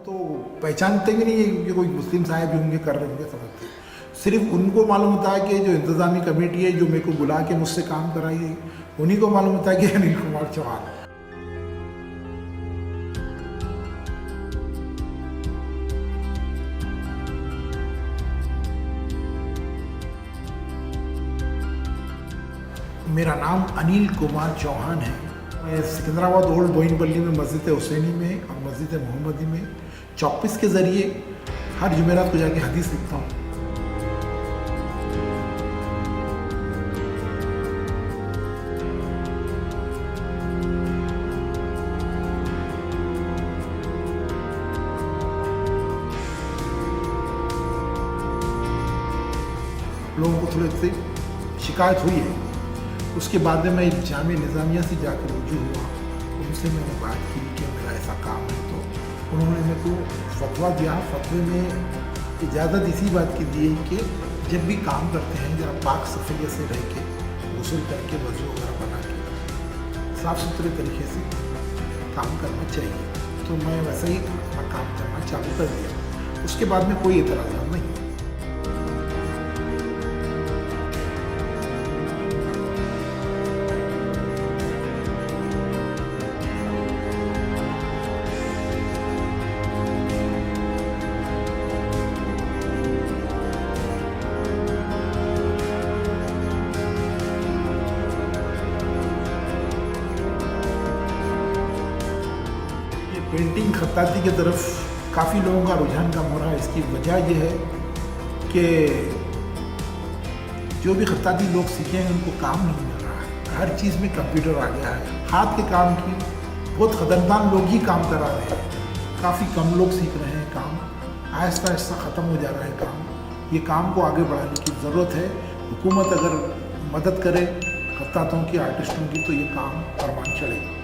तो पहचानते भी नहीं है क्योंकि कोई मुस्लिम साहब भी होंगे कर रहे होंगे समझते। सिर्फ उनको मालूम होता है कि जो इंतज़ामी कमेटी है जो मेरे को बुला के मुझसे काम कराई, उन्हीं को मालूम होता है कि अनिल कुमार चौहान। मेरा नाम अनिल कुमार चौहान है। मैं सिकंदराबाद ओल्ड बोइनपल्ली में मस्जिद हुसैनी में और मस्जिद मोहम्मदी में चौपिस के ज़रिए हर जुमेरात को जाके हदीस लिखता हूँ। लोगों को थोड़ी सी शिकायत हुई है, उसके बाद में मैं जामिया निज़ामिया से जाकर रुजू हुआ। उनसे मैंने बात की कि मेरा ऐसा काम है, तो उन्होंने मेरे को फतवा दिया। फतवे में इजाज़त इसी बात की दी है कि जब भी काम करते हैं जरा पाक सफ़ैया से रह के गुस्ल करके वज़ू वगैरह बना के साफ़ सुथरे तरीके से काम करना चाहिए। तो मैं वैसे ही अपना काम करना चालू कर दिया। उसके बाद में कोई एतराज़ नहीं। पेंटिंग खत्ताती की तरफ काफ़ी लोगों का रुझान कम हो रहा है। इसकी वजह यह है कि जो भी खत्ताती लोग सीखे हैं उनको काम नहीं मिल रहा है। हर चीज़ में कंप्यूटर आ गया है। हाथ के काम की बहुत ख़दरदान लोग ही काम करा रहे हैं। काफ़ी कम लोग सीख रहे हैं काम। आहिस्ता आहिस्ता ख़त्म हो जा रहा है काम। ये काम को आगे बढ़ाने की ज़रूरत है। हुकूमत अगर मदद करे खत्तातों की, आर्टिस्टों की, तो ये काम परवान चढ़ेगा।